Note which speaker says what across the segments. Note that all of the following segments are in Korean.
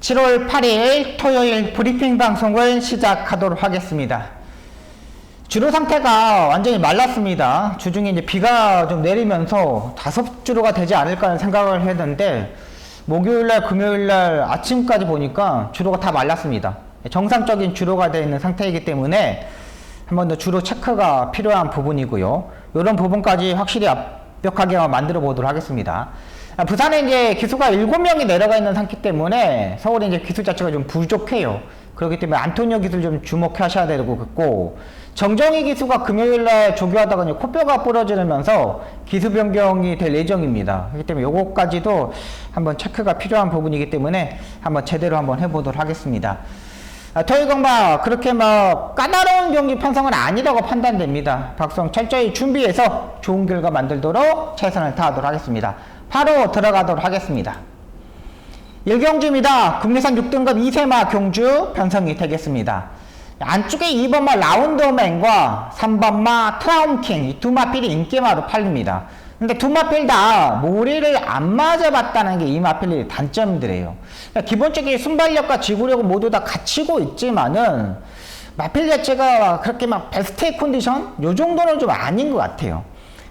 Speaker 1: 7월 8일 토요일 브리핑 방송을 시작하도록 하겠습니다. 주로 상태가 완전히 말랐습니다. 주중에 이제 비가 좀 내리면서 다섯주로가 되지 않을까 하는 생각을 했는데, 목요일날, 금요일날 아침까지 보니까 주로가 다 말랐습니다. 정상적인 주로가 되어 있는 상태이기 때문에 한 번 더 주로 체크가 필요한 부분이고요. 이런 부분까지 확실히 완벽하게 만들어 보도록 하겠습니다. 부산에 이제 기수가 7명이 내려가 있는 상태 때문에 서울에 이제 기수 자체가 좀 부족해요. 그렇기 때문에 안토니오 기수를 좀 주목하셔야 되고, 정정희 기수가 금요일날 조교하다가 이제 코뼈가 부러지면서 기수 변경이 될 예정입니다. 그렇기 때문에 요거까지도 한번 체크가 필요한 부분이기 때문에 한번 제대로 한번 해보도록 하겠습니다. 토요일 경마 그렇게 까다로운 경기 편성은 아니라고 판단됩니다. 박성 철저히 준비해서 좋은 결과 만들도록 최선을 다하도록 하겠습니다. 바로 들어가도록 하겠습니다. 1경주입니다. 국내산 6등급 2세마 경주 편성이 되겠습니다. 안쪽에 2번마 라운드맨과 3번마 트라움킹, 이 두 마필이 인기마로 팔립니다. 근데 두 마필 다 모래를 안 맞아봤다는 게 이 마필의 단점들이에요. 그러니까 기본적인 순발력과 지구력은 모두 다 갖추고 있지만은 마필 자체가 그렇게 베스트 컨디션? 요 정도는 좀 아닌 것 같아요.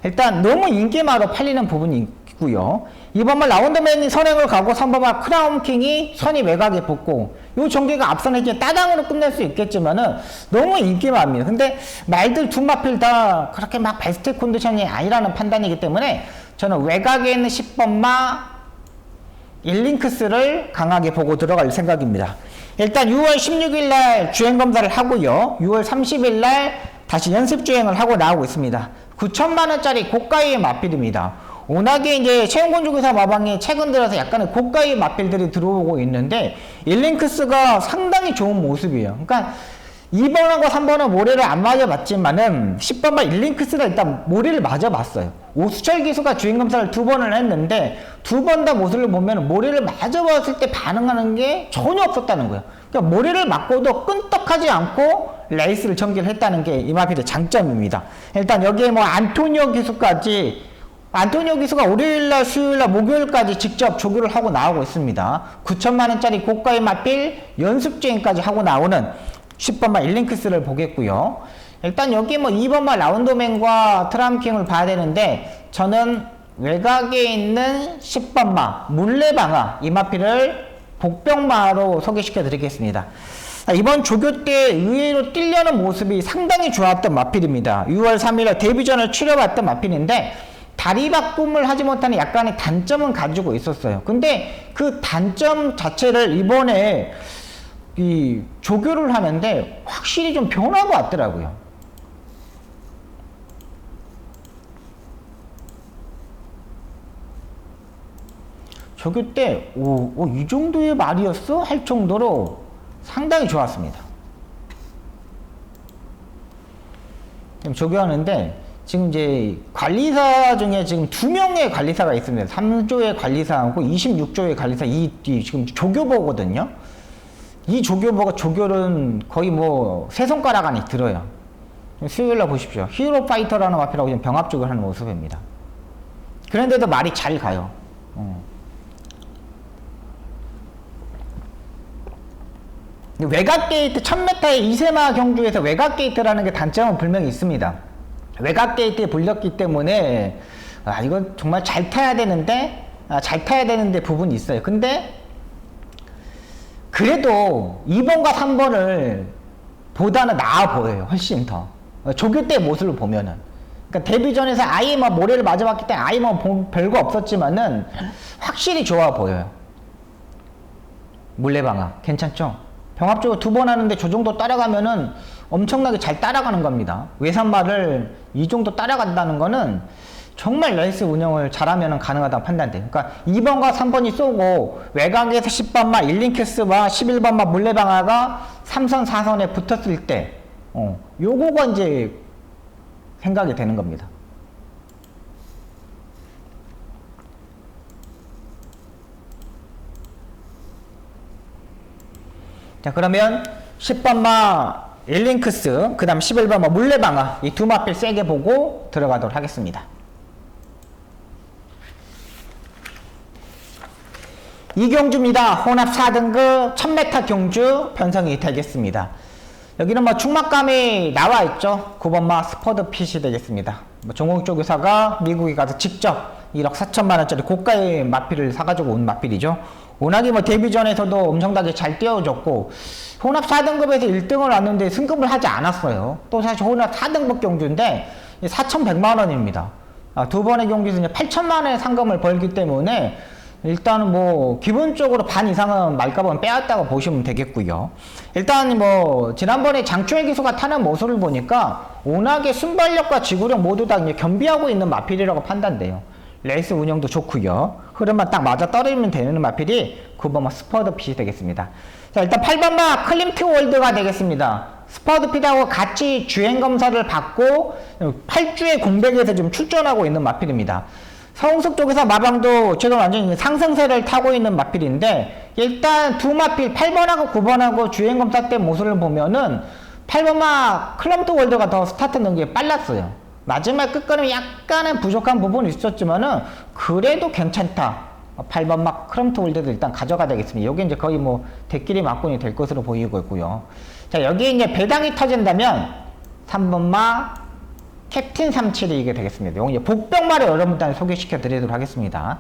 Speaker 1: 일단 너무 인기마로 팔리는 부분이 있고요. 2번마 라운드맨이 선행을 가고 3번마 크라운킹이 선이 외곽에 붙고, 요 전개가 앞선에 이제 따당으로 끝낼 수 있겠지만은 너무 인기마입니다. 근데 말들 두 마필 다 그렇게 베스트 컨디션이 아니라는 판단이기 때문에 저는 외곽에 있는 10번마 일링크스를 강하게 보고 들어갈 생각입니다. 일단 6월 16일날 주행검사를 하고요. 6월 30일날 다시 연습주행을 하고 나오고 있습니다. 9천만원짜리 고가의 마필입니다. 워낙에 이제 채용건조기사 마방에 최근 들어서 약간의 고가의 마필들이 들어오고 있는데, 일링크스가 상당히 좋은 모습이에요. 그러니까 2번하고 3번은 모래를 안 맞아봤지만은 10번만 일링크스가 일단 모래를 맞아봤어요. 오수철 기수가 주행검사를 2번을 했는데, 2번 다 모습을 보면 모래를 맞아봤을 때 반응하는 게 전혀 없었다는 거예요. 그러니까 모래를 맞고도 끈떡하지 않고 레이스를 전개를 했다는 게 이 마필의 장점입니다. 일단 여기에 안토니오 기수까지, 안토니오 기수가 월요일날, 수요일날, 목요일까지 직접 조교를 하고 나오고 있습니다. 9천만원짜리 고가의 마필 연습주행까지 하고 나오는 10번마 일링크스를 보겠고요. 일단 여기 2번마 라운드맨과 트람킹을 봐야 되는데, 저는 외곽에 있는 10번마 물레방아 이 마필을 복병마로 소개시켜 드리겠습니다. 이번 조교 때 의외로 뛰려는 모습이 상당히 좋았던 마필입니다. 6월 3일에 데뷔전을 치러봤던 마필인데, 다리 바꿈을 하지 못하는 약간의 단점은 가지고 있었어요. 근데 그 단점 자체를 이번에 이 조교를 하는데 확실히 좀 변한 것 같더라고요. 조교 때 이 정도의 말이었어? 할 정도로 상당히 좋았습니다. 지금 조교하는데 지금 이제 관리사 중에 지금 2명의 관리사가 있습니다. 3조의 관리사하고 26조의 관리사, 이 지금 조교보거든요. 이 조교보가 조교는 거의 세 손가락 안에 들어요. 수요일날 보십시오. 히어로 파이터라는 마필하고 지금 병합죽을 하는 모습입니다. 그런데도 말이 잘 가요. 외곽 게이트 1000m의 2세마 경주에서 외곽 게이트라는 게 단점은 분명히 있습니다. 외곽 게이트에 불렸기 때문에 이건 정말 잘 타야 되는데 부분이 있어요. 근데 그래도 2번과 3번을 보다는 나아 보여요. 훨씬 더 조교 때 모습을 보면은. 그러니까 데뷔전에서 아예 모래를 맞아봤기 때문에 아예 별거 없었지만은 확실히 좋아 보여요. 물레방아 괜찮죠? 병합적으로 2번 하는데 저 정도 따라가면은 엄청나게 잘 따라가는 겁니다. 외산말을 이 정도 따라간다는 거는 정말 레이스 운영을 잘하면 가능하다고 판단돼요. 그러니까 2번과 3번이 쏘고 외곽에서 10번마 일링크스와 11번마 물레방아가 3선 4선에 붙었을 때 요거가 이제 생각이 되는 겁니다. 자, 그러면 10번마 일링크스, 그 다음 11번마 물레방아, 이 두 마필 세게 보고 들어가도록 하겠습니다. 이경주입니다. 혼합 4등급 1000m 경주 편성이 되겠습니다. 여기는 뭐 충막감이 나와 있죠. 9번마 스퍼드 핏이 되겠습니다. 종목조교사가 미국에 가서 직접 1억 4천만 원짜리 고가의 마필을 사가지고 온 마필이죠. 워낙에 뭐 데뷔전에서도 엄청나게 잘 뛰어줬고 혼합 4등급에서 1등을 왔는데 승급을 하지 않았어요. 또 사실 혼합 4등급 경주인데 4,100만 원입니다. 두 번의 경기에서 이제 8천만 원의 상금을 벌기 때문에 일단은 뭐 기본적으로 반 이상은 말값은 빼앗다고 보시면 되겠고요. 일단 뭐 지난번에 장충의 기수가 타는 모습을 보니까 워낙에 순발력과 지구력 모두 다 이제 겸비하고 있는 마필이라고 판단돼요. 레이스 운영도 좋고요. 흐름만 딱 맞아 떨어지면 되는 마필이 9번마 스퍼드핏이 되겠습니다. 자, 일단 8번마 클림트 월드가 되겠습니다. 스퍼드핏하고 같이 주행 검사를 받고 8주의 공백에서 좀 출전하고 있는 마필입니다. 서홍석 쪽에서 마방도 지금 완전히 상승세를 타고 있는 마필인데 일단 두 마필 8번하고 9번하고 주행검사 때 모습을 보면은 8번마 클럼트 월드가 더 스타트 능력이 빨랐어요. 마지막 끝걸음이 약간은 부족한 부분이 있었지만은 그래도 괜찮다. 8번마 클럼트 월드도 일단 가져가야 되겠습니다. 여기 이제 거의 뭐 대끼리 막군이 될 것으로 보이고 있고요. 자, 여기 이제 배당이 터진다면 3번마 캡틴 37이 이게 되겠습니다. 이제 복병마를 여러분들한테 소개시켜 드리도록 하겠습니다.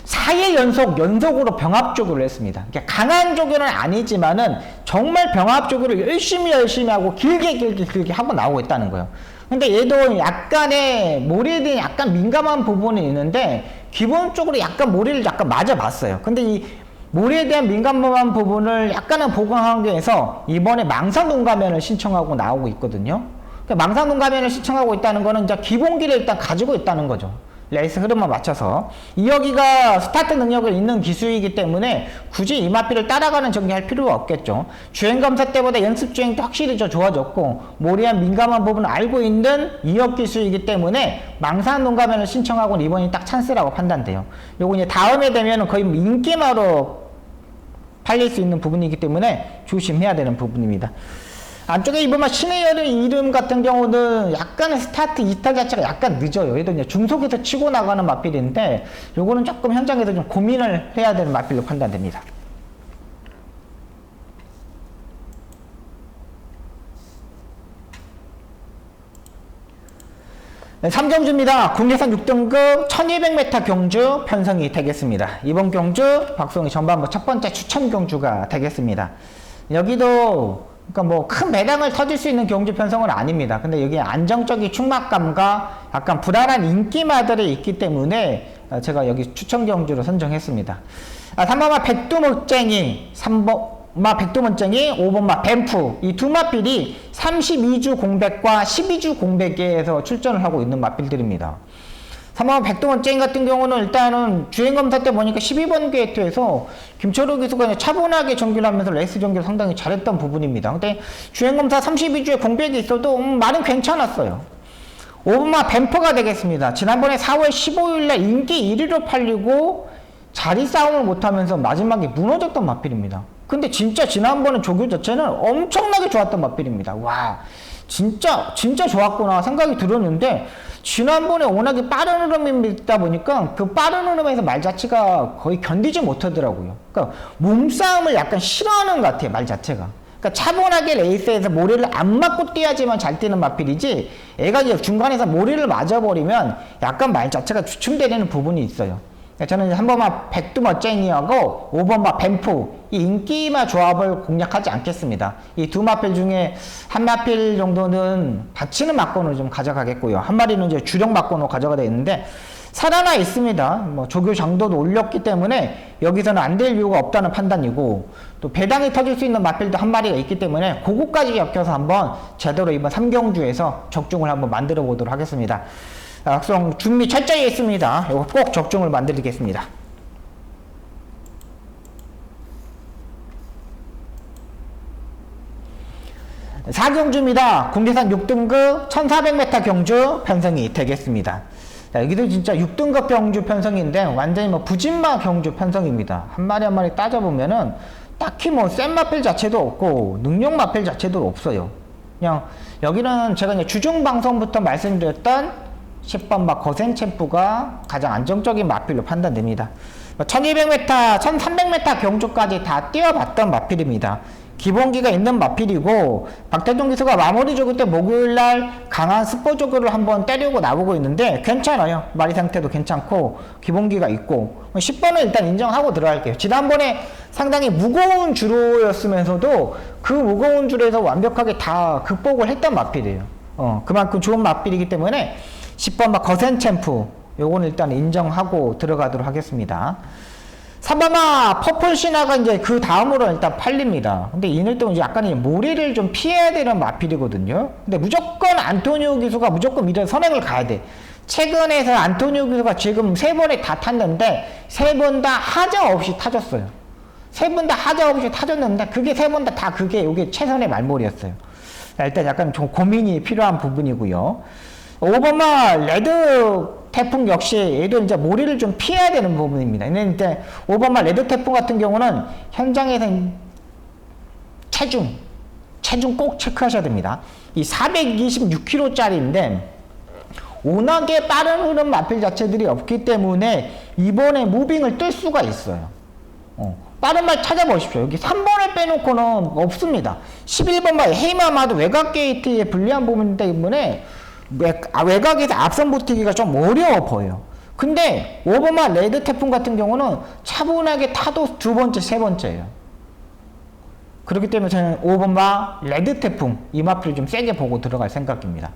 Speaker 1: 4일 연속으로 병합 조교를 했습니다. 강한 조교는 아니지만은 정말 병합 조교를 열심히 하고 길게 하고 나오고 있다는 거예요. 근데 얘도 약간의 모래에 대한 약간 민감한 부분이 있는데 기본적으로 약간 모래를 약간 맞아봤어요. 근데 이 모래에 대한 민감한 부분을 약간은 보강하기 위해서 이번에 망상눈 가면을 신청하고 나오고 있거든요. 망상눈 가면을 신청하고 있다는 거는 이제 기본기를 일단 가지고 있다는 거죠. 레이스 흐름만 맞춰서. 이여기가 스타트 능력을 있는 기수이기 때문에 굳이 이 마필을 따라가는 전개할 필요가 없겠죠. 주행검사 때보다 연습주행도 확실히 좋아졌고 모래한 민감한 부분을 알고 있는 이역 기수이기 때문에 망상눈 가면을 신청하고는 이번이 딱 찬스라고 판단돼요. 요거 이제 다음에 되면은 거의 인기마로 팔릴 수 있는 부분이기 때문에 조심해야 되는 부분입니다. 안쪽에 이번만 신의 여름 이름 같은 경우는 약간의 스타트 이탈 자체가 약간 늦어요. 얘도 이제 중속에서 치고 나가는 마필인데 요거는 조금 현장에서 좀 고민을 해야 되는 마필로 판단됩니다. 네, 3경주입니다. 국내산 6등급 1200m 경주 편성이 되겠습니다. 이번 경주 박송희 전반부 첫 번째 추천 경주가 되겠습니다. 여기도 그러니까 뭐 큰 배당을 터질 수 있는 경주 편성은 아닙니다. 근데 여기 안정적인 충막감과 약간 불안한 인기마들이 있기 때문에 제가 여기 추천 경주로 선정했습니다. 3번마 백두목쟁이, 3번마 백두목쟁이, 5번마 뱀프 이 두 마필이 32주 공백과 12주 공백에서 출전을 하고 있는 마필들입니다. 3번 백두목쟁이 같은 경우는 일단은 주행검사 때 보니까 12번 게이트에서 김철우 기수가 차분하게 전개를 하면서 레이스 전개를 상당히 잘했던 부분입니다. 근데 주행검사 32주에 공백이 있어도 말은 괜찮았어요. 5번마 뱀퍼가 되겠습니다. 지난번에 4월 15일날 인기 1위로 팔리고 자리 싸움을 못하면서 마지막에 무너졌던 마필입니다. 근데 진짜 지난번에 조교 자체는 엄청나게 좋았던 마필입니다. 와, 진짜 좋았구나 생각이 들었는데 지난번에 워낙에 빠른 흐름이다 보니까 그 빠른 흐름에서 말 자체가 거의 견디지 못하더라고요. 그러니까 몸싸움을 약간 싫어하는 것 같아요, 말 자체가. 그러니까 차분하게 레이스에서 모래를 안 맞고 뛰어야지만 잘 뛰는 마필이지 애가 이제 중간에서 모래를 맞아버리면 약간 말 자체가 주춤되는 부분이 있어요. 저는 3번마 백두머쟁이하고 5번마 뱀프 이 인기마 조합을 공략하지 않겠습니다. 이 두 마필 중에 한 마필 정도는 받치는 막권을 좀 가져가겠고요. 한 마리는 이제 주력 막권으로 가져가야 되는데 살아나 있습니다. 뭐 조교 정도도 올렸기 때문에 여기서는 안 될 이유가 없다는 판단이고 또 배당이 터질 수 있는 마필도 한 마리가 있기 때문에 그거까지 엮여서 한번 제대로 이번 3경주에서 적중을 한번 만들어 보도록 하겠습니다. 학생 준비 철저히 했습니다. 이거 꼭 적중을 만들겠습니다. 4경주입니다. 국내산 6등급 1400m 경주 편성이 되겠습니다. 자, 여기도 진짜 6등급 경주 편성인데 완전히 뭐 부진마 경주 편성입니다. 한 마리 한 마리 따져보면은 딱히 뭐 센 마필 자체도 없고 능력 마필 자체도 없어요. 그냥 여기는 제가 이제 주중 방송부터 말씀드렸던 10번 막 거센 챔프가 가장 안정적인 마필로 판단됩니다. 1200m, 1300m 경주까지 다 뛰어봤던 마필입니다. 기본기가 있는 마필이고 박태종 기수가 마무리 조교 때 목요일날 강한 스포 조교를 한번 때리고 나오고 있는데 괜찮아요. 마리 상태도 괜찮고 기본기가 있고 10번은 일단 인정하고 들어갈게요. 지난번에 상당히 무거운 주로였으면서도 그 무거운 주로에서 완벽하게 다 극복을 했던 마필이에요. 그만큼 좋은 마필이기 때문에 10번 막 거센 챔프 요거는 일단 인정하고 들어가도록 하겠습니다. 3번마 퍼플 신화가 이제 그 다음으로 일단 팔립니다. 근데 이럴 때 이제 약간 모리를 좀 피해야 되는 마필이거든요. 근데 무조건 안토니오 기수가 무조건 미래 선행을 가야 돼. 최근에서 안토니오 기수가 지금 3번에 다 탔는데 3번 다 하자 없이 타졌어요. 3번 다 하자 없이 타졌는데 그게 3번 다 그게 요게 최선의 말몰이였어요. 일단 약간 좀 고민이 필요한 부분이고요. 5번마 레드 태풍 역시 얘도 이제 모리를 좀 피해야 되는 부분입니다. 근데 이제 5번마 레드 태풍 같은 경우는 현장에서 체중 꼭 체크하셔야 됩니다. 이 426kg짜리인데 워낙에 빠른 흐름 마필 자체들이 없기 때문에 이번에 무빙을 뜰 수가 있어요. 빠른 말 찾아보십시오. 여기 3번을 빼놓고는 없습니다. 11번마 헤이마마도 외곽 게이트에 불리한 부분 때문에 외곽에서 앞선 버티기가 좀 어려워 보여요. 근데 5번마 레드 태풍 같은 경우는 차분하게 타도 두 번째, 세 번째예요. 그렇기 때문에 저는 5번마 레드 태풍 이 마필을 좀 세게 보고 들어갈 생각입니다.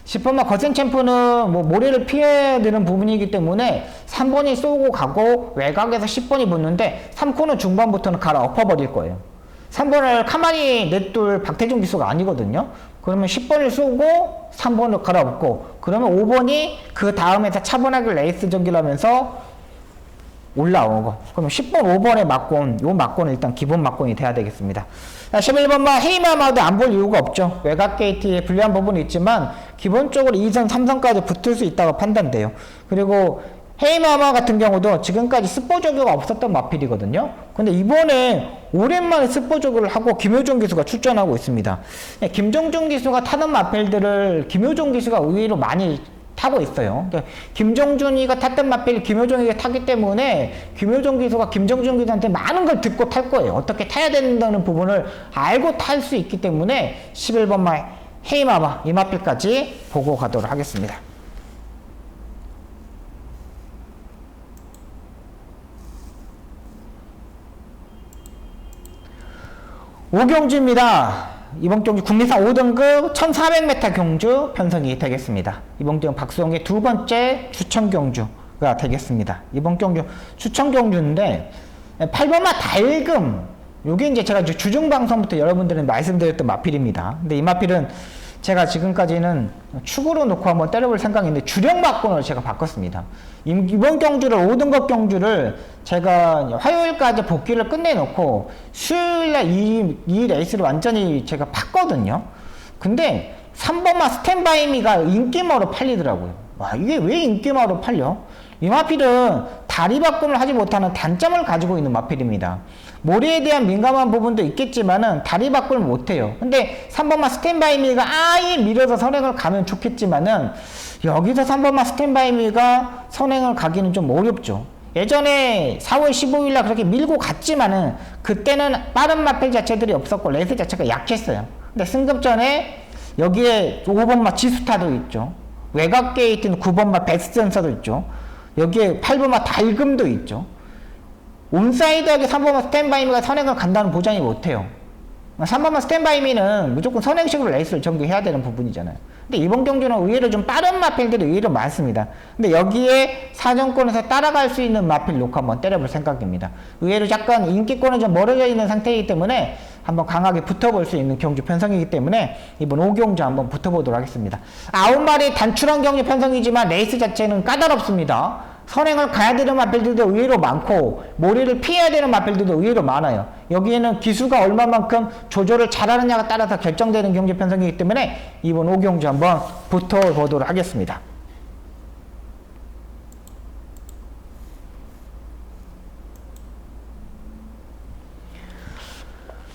Speaker 1: 10번마 거센 챔프는 뭐 모래를 피해야 되는 부분이기 때문에 3번이 쏘고 가고 외곽에서 10번이 붙는데 3코너 중반부터는 갈아 엎어버릴 거예요. 3번을 가만히 냅둘 박태종 기수가 아니거든요. 그러면 10번을 쏘고 3번을 갈아엎고 그러면 5번이 그 다음에서 차분하게 레이스 전기를 하면서 올라오고 그러면 10번, 5번의 막권, 요 막권은 일단 기본 막권이 돼야 되겠습니다. 11번만 헤이마마도 안 볼 이유가 없죠. 외곽 게이트에 불리한 부분이 있지만 기본적으로 2선, 3선까지 붙을 수 있다고 판단돼요. 그리고 헤이마마 같은 경우도 지금까지 스포 조교가 없었던 마필이거든요. 근데 이번에 오랜만에 스포 조교를 하고 김효종 기수가 출전하고 있습니다. 김종준 기수가 타는 마필들을 김효종 기수가 의외로 많이 타고 있어요. 그러니까 김정준이가 탔던 마필 김효종이가 타기 때문에 김효종 기수가 김정준 기수한테 많은 걸 듣고 탈 거예요. 어떻게 타야 된다는 부분을 알고 탈 수 있기 때문에 11번마 헤이마마 이 마필까지 보고 가도록 하겠습니다. 오경주입니다. 이번 경주 국내산 5등급 1400m 경주 편성이 되겠습니다. 이번 경주 박수홍의 두 번째 추천 경주가 되겠습니다. 이번 경주 추천 경주인데 8번마 달금 요게 이제 제가 주중 방송부터 여러분들은 말씀드렸던 마필입니다. 근데 이 마필은 제가 지금까지는 축으로 놓고 한번 때려볼 생각인데 주력 막권으로 제가 바꿨습니다. 이번 경주를 5등급 경주를 제가 화요일까지 복귀를 끝내놓고 수요일날 이 레이스를 완전히 제가 팠거든요. 근데 3번마 스탠바이미가 인기마로 팔리더라고요. 와, 이게 왜 인기마로 팔려? 이 마필은 다리 바꿈을 하지 못하는 단점을 가지고 있는 마필입니다. 모리에 대한 민감한 부분도 있겠지만은 다리 바꿈을 못해요. 근데 3번마 스탠바이미가 아예 밀어서 선행을 가면 좋겠지만은 여기서 3번마 스탠바이미가 선행을 가기는 좀 어렵죠. 예전에 4월 15일날 그렇게 밀고 갔지만은 그때는 빠른 마필 자체들이 없었고 레이스 자체가 약했어요. 근데 승급전에 여기에 5번마 지수타도 있죠. 외곽 게이트는 9번마 베스트전서도 있죠. 여기에 8번마 달금도 있죠. 온사이드하게 3번마 스탠바이미가 선행을 간다는 보장이 못해요. 3번마 스탠바이미는 무조건 선행식으로 레이스를 전개해야 되는 부분이잖아요. 근데 이번 경주는 의외로 좀 빠른 마필들이 의외로 많습니다. 근데 여기에 사정권에서 따라갈 수 있는 마필 놓고 한번 때려볼 생각입니다. 의외로 약간 인기권은 좀 멀어져 있는 상태이기 때문에 한번 강하게 붙어볼 수 있는 경주 편성이기 때문에 이번 5경주 한번 붙어보도록 하겠습니다. 9마리 단출한 경주 편성이지만 레이스 자체는 까다롭습니다. 선행을 가야 되는 마필들도 의외로 많고 모리를 피해야 되는 마필들도 의외로 많아요. 여기에는 기수가 얼마만큼 조절을 잘하느냐가 따라서 결정되는 경주 편성이기 때문에 이번 5경주 한번 붙어보도록 하겠습니다.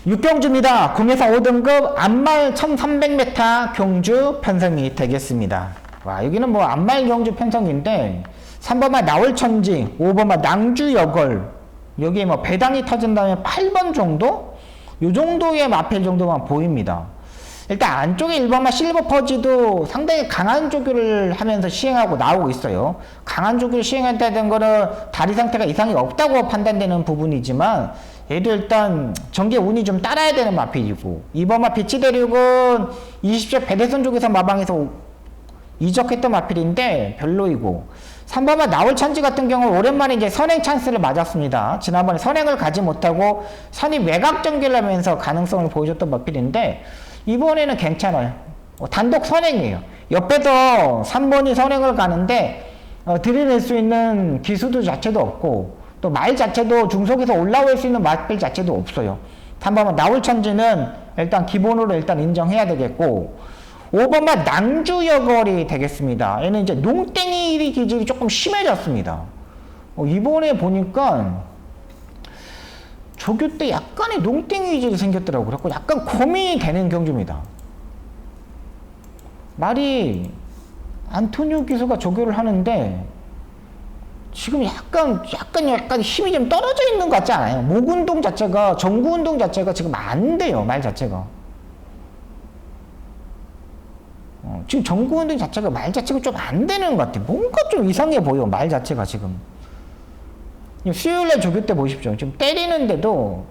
Speaker 1: 6경주입니다. 국내산 5등급 안말 1300m 경주 편성이 되겠습니다. 와, 여기는 뭐 안말경주 편성인데 3번만 나월천지, 5번만 낭주여걸, 여기에 뭐 배당이 터진 다음에 8번 정도? 요 정도의 마필 정도만 보입니다. 일단 안쪽에 1번만 실버 퍼지도 상당히 강한 조교를 하면서 시행하고 나오고 있어요. 강한 조교를 시행한다는 거는 다리 상태가 이상이 없다고 판단되는 부분이지만 얘도 일단 전개 운이 좀 따라야 되는 마필이고, 2번만 비치대륙은 20세 배대선 쪽에서 마방에서 이적했던 마필인데 별로이고, 3번만 나월천지 같은 경우 오랜만에 이제 선행 찬스를 맞았습니다. 지난번에 선행을 가지 못하고 선입 외곽 전개를 하면서 가능성을 보여줬던 마필인데 이번에는 괜찮아요. 단독 선행이에요. 옆에서 3번이 선행을 가는데 들이댈 수 있는 기수도 자체도 없고 또 말 자체도 중속에서 올라올 수 있는 마필 자체도 없어요. 3번만 나월천지는 일단 기본으로 일단 인정해야 되겠고, 5번만 낭주여걸이 되겠습니다. 얘는 이제 농땡이 기질이 조금 심해졌습니다. 이번에 보니까 조교 때 약간의 농땡이 기질이 생겼더라고요. 그래서 약간 고민이 되는 경주입니다. 말이 안토니오 기수가 조교를 하는데 지금 약간 힘이 좀 떨어져 있는 것 같지 않아요? 목 운동 자체가, 전구 운동 자체가 지금 안 돼요. 말 자체가. 지금 전구 운동 자체가 말 자체가 좀 안 되는 것 같아요. 뭔가 좀 이상해 보여. 말 자체가 지금. 수요일날 조교 때 보십시오. 지금 때리는데도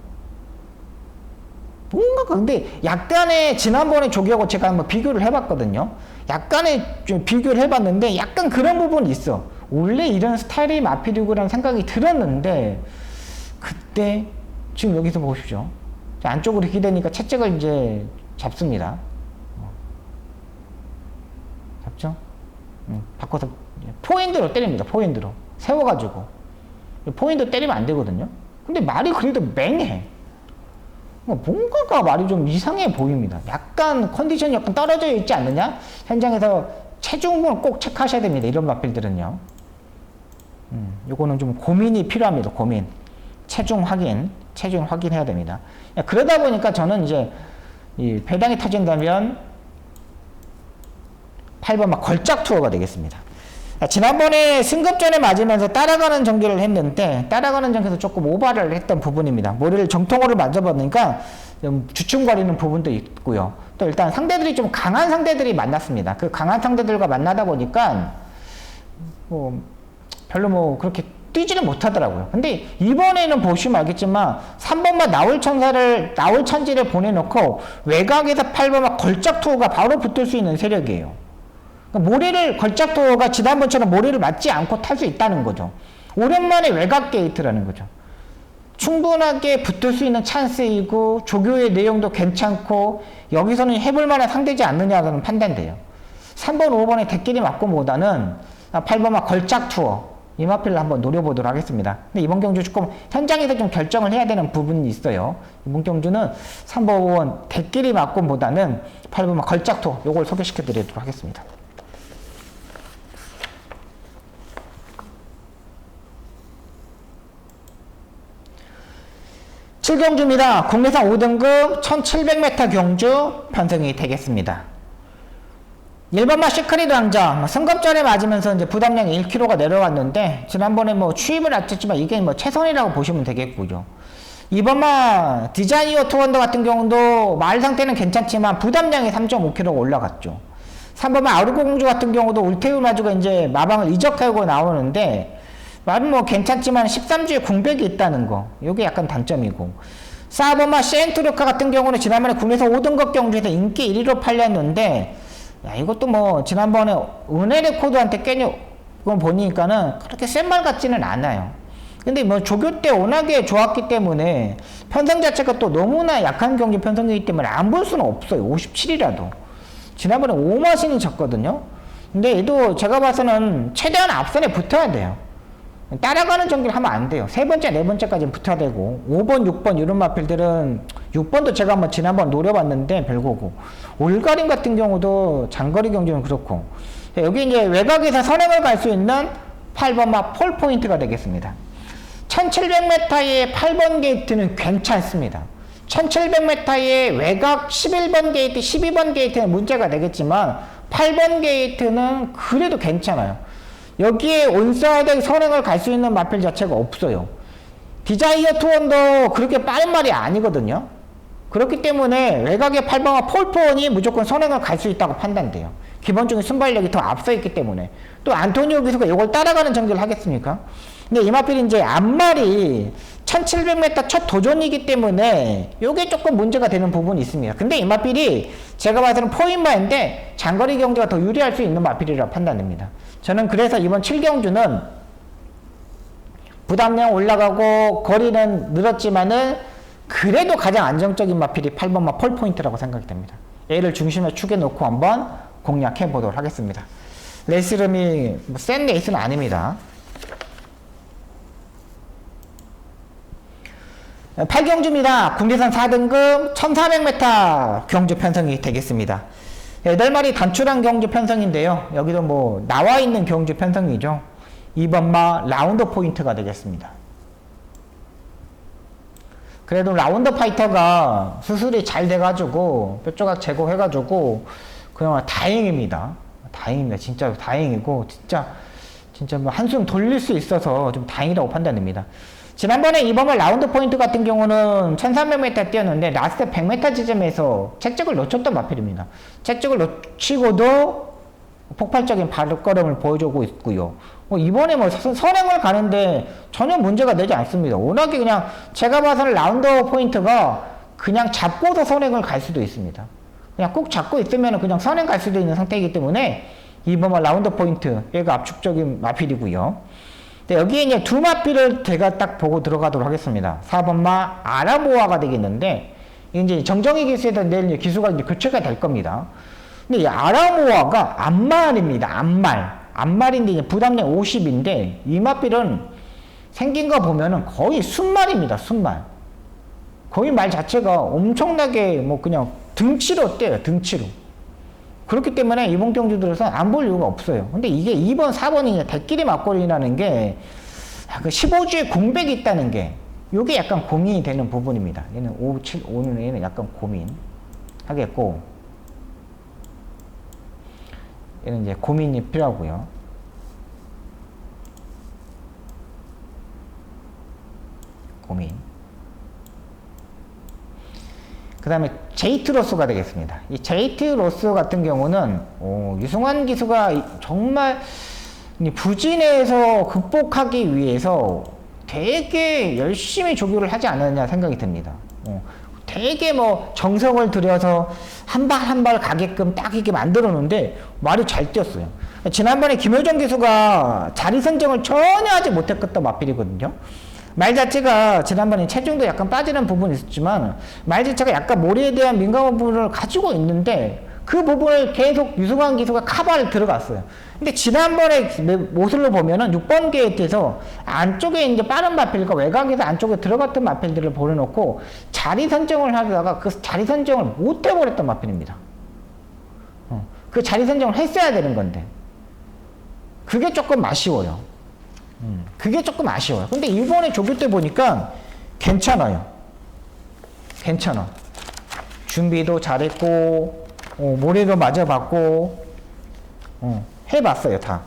Speaker 1: 뭔가 근데 약간의 지난번에 조교하고 제가 한번 비교를 해봤거든요. 약간의 좀 비교를 해봤는데 약간 그런 부분이 있어. 원래 이런 스타일이 마필이구라는 생각이 들었는데 그때 지금 여기서 보십시오. 안쪽으로 기대니까 채찍을 이제 잡습니다. 잡죠? 바꿔서 포핸드로 때립니다. 포핸드로 세워가지고 포핸드 때리면 안 되거든요. 근데 말이 그래도 맹해. 뭔가가 말이 좀 이상해 보입니다. 약간 컨디션이 약간 떨어져 있지 않느냐? 현장에서 체중을 꼭 체크하셔야 됩니다. 이런 마필들은요. 요거는 좀 고민이 필요합니다. 고민. 체중 확인해야 됩니다. 그러다 보니까 저는 이제 이 배당이 터진다면 8번 막 걸작 투어가 되겠습니다. 지난번에 승급전에 맞으면서 따라가는 전개를 했는데 따라가는 전개에서 조금 오바를 했던 부분입니다. 머리를 정통으로 맞아보니까 좀 주춤거리는 부분도 있고요. 또 일단 상대들이 좀 강한 상대들이 만났습니다. 그 강한 상대들과 만나다 보니까 별로 그렇게 뛰지는 못하더라고요. 근데 이번에는 보시면 알겠지만 3번만 나월천지를 보내놓고 외곽에서 8번만 걸작 투어가 바로 붙을 수 있는 세력이에요. 모래를 걸작도어가 지난번처럼 모래를 맞지 않고 탈 수 있다는 거죠. 오랜만에 외곽 게이트라는 거죠. 충분하게 붙을 수 있는 찬스이고 조교의 내용도 괜찮고 여기서는 해볼 만한 상대지 않느냐는 판단돼요. 3번, 5번의 대끼리 맞고보다는 8번만 걸작 투어 이 마필을 한번 노려보도록 하겠습니다. 근데 이번 경주 조금 현장에서 좀 결정을 해야 되는 부분이 있어요. 이번 경주는 3번, 5번 대끼리 맞고보다는 8번만 걸작 투어 요걸 소개시켜 드리도록 하겠습니다. 7경주입니다. 국내산 5등급 1700m 경주 편성이 되겠습니다. 1번마 시크릿 왕자 승급전에 맞으면서 이제 부담량이 1kg가 내려왔는데 지난번에 추입을 했지만 이게 최선이라고 보시면 되겠고요. 2번마 디자이어 투원더 같은 경우도 말 상태는 괜찮지만 부담량이 3.5kg가 올라갔죠. 3번마 아르고 공주 같은 경우도 울테우 마주가 이제 마방을 이적하고 나오는데 말은 괜찮지만 13주에 공백이 있다는 거. 요게 약간 단점이고. 4번마 센트루카 같은 경우는 지난번에 국내에서 5등급 경주에서 인기 1위로 팔렸는데, 야, 이것도 지난번에 은혜 레코드한테 깨는 거 보니까는 그렇게 센 말 같지는 않아요. 근데 조교 때 워낙에 좋았기 때문에 편성 자체가 또 너무나 약한 경기 편성이기 때문에 안 볼 수는 없어요. 57이라도. 지난번에 5마신이 졌거든요. 근데 얘도 제가 봐서는 최대한 앞선에 붙어야 돼요. 따라가는 전기를 하면 안 돼요. 세 번째, 네 번째까지 붙어야 되고 5번, 6번 이런 마필들은 6번도 제가 지난번 노려봤는데 별거고 올가림 같은 경우도 장거리 경주는 그렇고 여기 이제 외곽에서 선행을 갈 수 있는 8번 마 폴 포인트가 되겠습니다. 1700m의 8번 게이트는 괜찮습니다. 1700m의 외곽 11번 게이트, 12번 게이트는 문제가 되겠지만 8번 게이트는 그래도 괜찮아요. 여기에 온사이드 선행을 갈 수 있는 마필 자체가 없어요. 디자이어 투원도 그렇게 빠른 말이 아니거든요. 그렇기 때문에 외곽의 8번과 폴포원이 무조건 선행을 갈 수 있다고 판단돼요. 기본적인 순발력이 더 앞서 있기 때문에. 또 안토니오 기수가 이걸 따라가는 전개를 하겠습니까? 근데 이 마필이 이제 앞말이 1700m 첫 도전이기 때문에 이게 조금 문제가 되는 부분이 있습니다. 근데 이 마필이 제가 봐서는 포인마인데 장거리 경주가 더 유리할 수 있는 마필이라고 판단됩니다. 저는 그래서 이번 7경주는 부담량 올라가고 거리는 늘었지만은 그래도 가장 안정적인 마필이 8번마 폴포인트라고 생각이 됩니다. 얘를 중심에 축에 놓고 한번 공략해 보도록 하겠습니다. 레이스 이름이 센 레이스는 아닙니다. 8경주입니다. 국내산 4등급 1400m 경주 편성이 되겠습니다. 8마리 단출한 경주 편성인데요. 여기도 뭐 나와 있는 경주 편성이죠. 2번마 라운드 포인트가 되겠습니다. 그래도 라운드 파이터가 수술이 잘 돼가지고 뼈조각 제거해가지고 그냥 다행입니다. 다행입니다. 진짜 다행이고 진짜 뭐 한숨 돌릴 수 있어서 좀 다행이라고 판단됩니다. 지난번에 이번에 라운드 포인트 같은 경우는 1300m 뛰었는데 라스트 100m 지점에서 채찍을 놓쳤던 마필입니다. 채찍을 놓치고도 폭발적인 발걸음을 보여주고 있고요. 이번에 뭐 선행을 가는데 전혀 문제가 되지 않습니다. 워낙에 그냥 제가 봐서는 라운드 포인트가 그냥 잡고도 선행을 갈 수도 있습니다. 그냥 꼭 잡고 있으면 그냥 선행 갈 수도 있는 상태이기 때문에 이번 라운드 포인트 얘가 압축적인 마필이고요. 네, 여기에 이제 두 마필을 제가 딱 보고 들어가도록 하겠습니다. 4번마 아라모아가 되겠는데 이제 정정희 기수에서 내일 기수가 이제 교체가 될 겁니다. 근데 이 아라모아가 앞말입니다. 앞말인데 이제 부담량 50인데 이 마필은 생긴 거 보면은 거의 순말입니다. 순말. 거의 말 자체가 엄청나게 뭐 그냥 등치로 떼요. 등치로. 그렇기 때문에 이번 경주들에서 안 볼 이유가 없어요. 근데 이게 2번, 4번이 대끼리 맞거리라는 게 15주에 공백이 있다는 게 이게 약간 고민이 되는 부분입니다. 얘는 5, 7, 5는 얘는 약간 고민하겠고 얘는 이제 고민이 필요하고요. 고민. 그 다음에 제이트 로스가 되겠습니다. 이 제이트 로스 같은 경우는 유승환 기수가 정말 부진에서 극복하기 위해서 되게 열심히 조교를 하지 않았냐 생각이 듭니다. 되게 뭐 정성을 들여서 한 발 한 발 가게끔 딱 이렇게 만들어 놓는데 말이 잘 뛰었어요. 지난번에 김효정 기수가 자리 선정을 전혀 하지 못했던 마필이거든요. 말 자체가 지난번에 체중도 약간 빠지는 부분이 있었지만 말 자체가 약간 모래에 대한 민감한 부분을 가지고 있는데 그 부분을 계속 유승환 기수가 카바를 들어갔어요. 근데 지난번에 모습을 보면은 6번 게이트에서 안쪽에 이제 빠른 마필과 외곽에서 안쪽에 들어갔던 마필들을 보내놓고 자리 선정을 하다가 그 자리 선정을 못 해버렸던 마필입니다. 그 자리 선정을 했어야 되는 건데 그게 조금 아쉬워요. 그게 조금 아쉬워요. 근데 이번에 조교 때 보니까 괜찮아요. 괜찮아. 준비도 잘했고, 모래도 맞아봤고, 해봤어요, 다.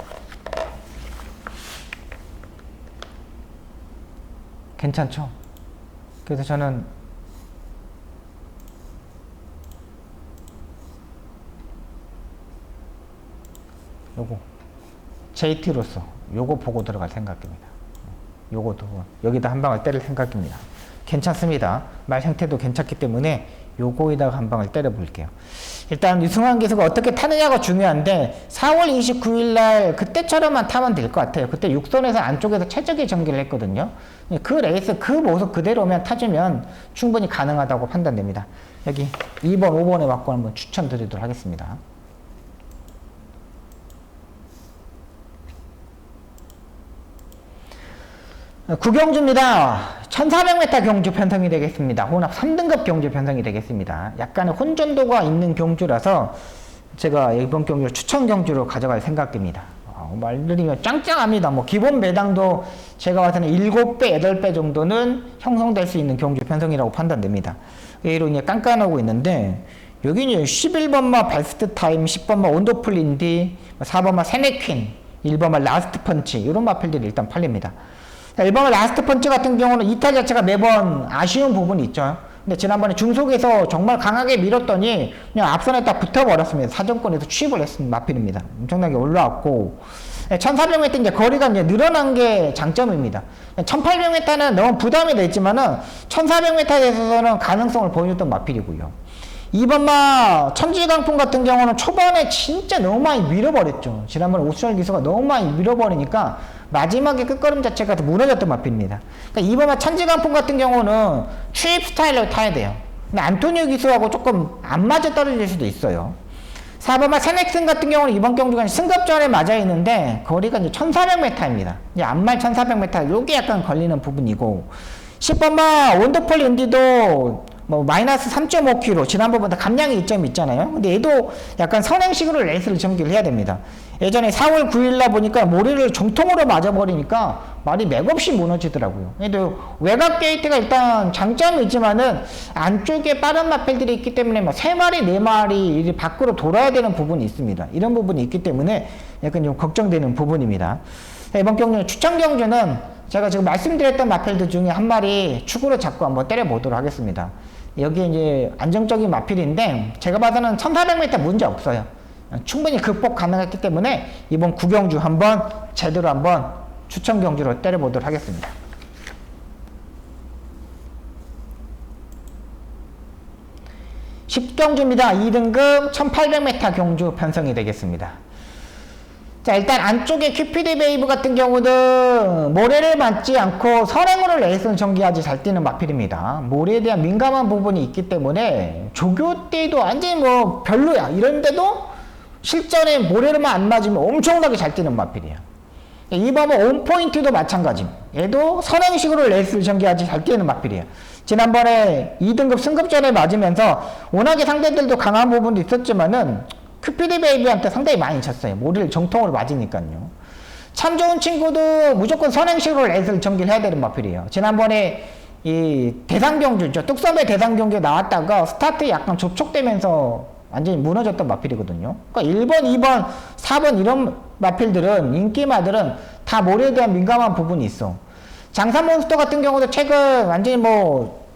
Speaker 1: 괜찮죠? 그래서 저는 요거 JT로서 요거 보고 들어갈 생각입니다. 요것도 여기다 한 방을 때릴 생각입니다. 괜찮습니다. 말 형태도 괜찮기 때문에 요거에다가 한 방을 때려 볼게요. 일단 유승환 기수가 어떻게 타느냐가 중요한데 4월 29일 날 그때처럼만 타면 될 것 같아요. 그때 6선에서 안쪽에서 최적의 전개를 했거든요. 그 레이스 그 모습 그대로면 타주면 충분히 가능하다고 판단됩니다. 여기 2번, 5번에 맞고 한번 추천드리도록 하겠습니다. 구경주입니다. 1400m 경주 편성이 되겠습니다. 혼합 3등급 경주 편성이 되겠습니다. 약간의 혼전도가 있는 경주라서 제가 이번 경주를 추천 경주로 가져갈 생각입니다. 말들이 짱짱합니다. 뭐 기본 배당도 제가 봐서는 7배, 8배 정도는 형성될 수 있는 경주 편성이라고 판단됩니다. 얘로 이제 깐깐하고 있는데 여기는 11번마 베스트 타임, 10번마 온더풀 인디, 4번마 세네퀸, 1번마 라스트 펀치 이런 마필들이 일단 팔립니다. 1번마 라스트 펀치 같은 경우는 이탈 자체가 매번 아쉬운 부분이 있죠. 근데 지난번에 중속에서 정말 강하게 밀었더니 그냥 앞선에 딱 붙어버렸습니다. 사정권에서 취입을 했은 마필입니다. 엄청나게 올라왔고 1400m 이제 거리가 이제 늘어난 게 장점입니다. 1800m는 너무 부담이 됐지만은 1400m에서는 가능성을 보여줬던 마필이고요. 2번마 천지강풍 같은 경우는 초반에 진짜 너무 많이 밀어버렸죠. 지난번에 오수철 기수가 너무 많이 밀어버리니까 마지막에 끝걸음 자체가 무너졌던 마필입니다. 그러니까 2번마 천지강풍 같은 경우는 추입 스타일로 타야 돼요. 근데 안토니오 기수하고 조금 안 맞아 떨어질 수도 있어요. 4번마 세넥슨 같은 경우는 이번 경주가 승급전에 맞아 있는데 거리가 이제 1400m입니다. 이제 앞말 1400m 요게 약간 걸리는 부분이고 10번마 원더풀 인디도 뭐 마이너스 3.5kg 지난번보다 감량이 2점 있잖아요. 근데 얘도 약간 선행식으로 레이스를 전개를 해야 됩니다. 예전에 4월 9일날 보니까 모래를 정통으로 맞아버리니까 말이 맥없이 무너지더라고요. 얘도 외곽 게이트가 일단 장점이 있지만은 안쪽에 빠른 마필들이 있기 때문에 막 3마리 4마리 밖으로 돌아야 되는 부분이 있습니다. 이런 부분이 있기 때문에 약간 좀 걱정되는 부분입니다. 이번 경주는 추천 경주는 제가 지금 말씀드렸던 마필들 중에 한 마리 축으로 잡고 한번 때려보도록 하겠습니다. 여기 이제 안정적인 마필인데 제가 봐서는 1400m 문제 없어요. 충분히 극복 가능했기 때문에 이번 구경주 한번 제대로 한번 추천 경주로 때려보도록 하겠습니다. (10경주입니다) 2등급 1800m 경주 편성이 되겠습니다. 자, 일단 안쪽에 큐피드 베이브 같은 경우는 모래를 맞지 않고 선행으로 레이스는 전개하지 잘 뛰는 마필입니다. 모래에 대한 민감한 부분이 있기 때문에 조교 때도 완전히 뭐 별로야 이런데도 실전에 모래로만 안 맞으면 엄청나게 잘 뛰는 마필이에요. 이번에 온포인트도 마찬가지입니다. 얘도 선행식으로 레이스를 전개하지 잘 뛰는 마필이에요. 지난번에 2등급 승급전에 맞으면서 워낙에 상대들도 강한 부분도 있었지만은 큐피드 베이비한테 상당히 많이 쳤어요. 모래를 정통으로 맞으니까요. 참 좋은 친구도 무조건 선행식으로 레이스를 전개를 해야 되는 마필이에요. 지난번에 이 대상경주죠. 뚝섬의 대상경주에 나왔다가 스타트에 약간 접촉되면서 완전히 무너졌던 마필이거든요. 그러니까 1번, 2번, 4번 이런 마필들은 인기마들은 다 모래에 대한 민감한 부분이 있어. 장산몬스터 같은 경우도 최근 완전히 뭐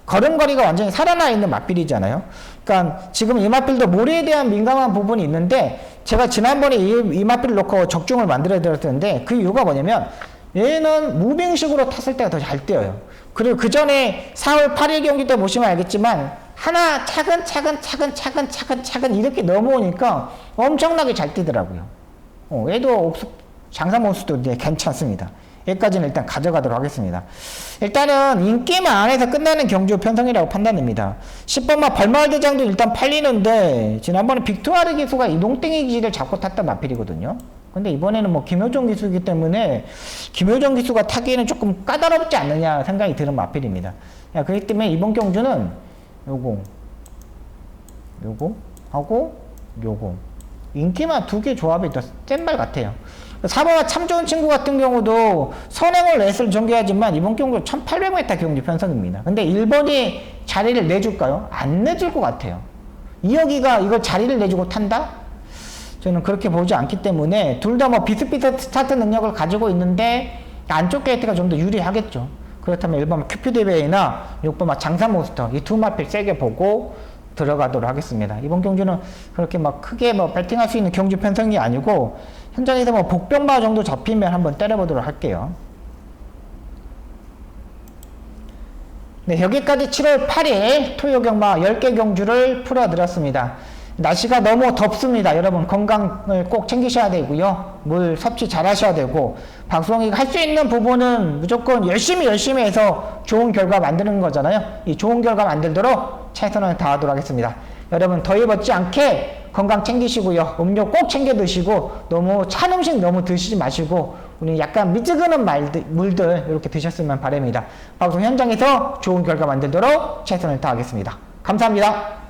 Speaker 1: 걸음걸이가 완전히 살아나 있는 마필이잖아요. 그러니까 지금 이 마필도 모래에 대한 민감한 부분이 있는데 제가 지난번에 이 마필을 놓고 적중을 만들어 드렸는데 그 이유가 뭐냐면 얘는 무빙식으로 탔을 때가 더 잘 뛰어요. 그리고 그 전에 4월 8일 경기 때 보시면 알겠지만 하나 차근 이렇게 넘어오니까 엄청나게 잘 뛰더라고요. 얘도 장사몬스도 이제 괜찮습니다. 여기까지는 일단 가져가도록 하겠습니다. 일단은 인기만 안에서 끝나는 경주 편성이라고 판단됩니다. 10번마 벌마을 대장도 일단 팔리는데 지난번에 빅투아르 기수가 이 농땡이 기지를 잡고 탔던 마필이거든요. 근데 이번에는 뭐 김효정 기수이기 때문에 김효정 기수가 타기에는 조금 까다롭지 않느냐 생각이 드는 마필입니다. 그렇기 때문에 이번 경주는 요거 하고 요거 인기만 두 개 조합이 더 센 말 같아요. 4번마 참 좋은 친구 같은 경우도 선행을 레이스를 전개하지만 이번 경주 1800m 경주 편성입니다. 근데 1번이 자리를 내줄까요? 안 내줄 것 같아요. 이혁이가 이걸 자리를 내주고 탄다? 저는 그렇게 보지 않기 때문에 둘 다 뭐 비슷비슷 스타트 능력을 가지고 있는데 안쪽 게이트가 좀 더 유리하겠죠. 그렇다면 1번마 큐피드베이나 6번마 장사몬스터 이 두 마필 세게 보고 들어가도록 하겠습니다. 이번 경주는 그렇게 막 크게 뭐 배팅할 수 있는 경주 편성이 아니고 현장에서 뭐 복병마 정도 잡히면 한번 때려보도록 할게요. 네, 여기까지 7월 8일 토요경마 10개 경주를 풀어드렸습니다. 날씨가 너무 덥습니다. 여러분 건강을 꼭 챙기셔야 되고요. 물 섭취 잘 하셔야 되고 방송이 할 수 있는 부분은 무조건 열심히 해서 좋은 결과 만드는 거잖아요. 이 좋은 결과 만들도록 최선을 다하도록 하겠습니다. 여러분 더위 받지 않게 건강 챙기시고요. 음료 꼭 챙겨 드시고 너무 찬 음식 너무 드시지 마시고 우리 약간 미지근한 물들 이렇게 드셨으면 바랍니다. 방송 현장에서 좋은 결과 만들도록 최선을 다하겠습니다. 감사합니다.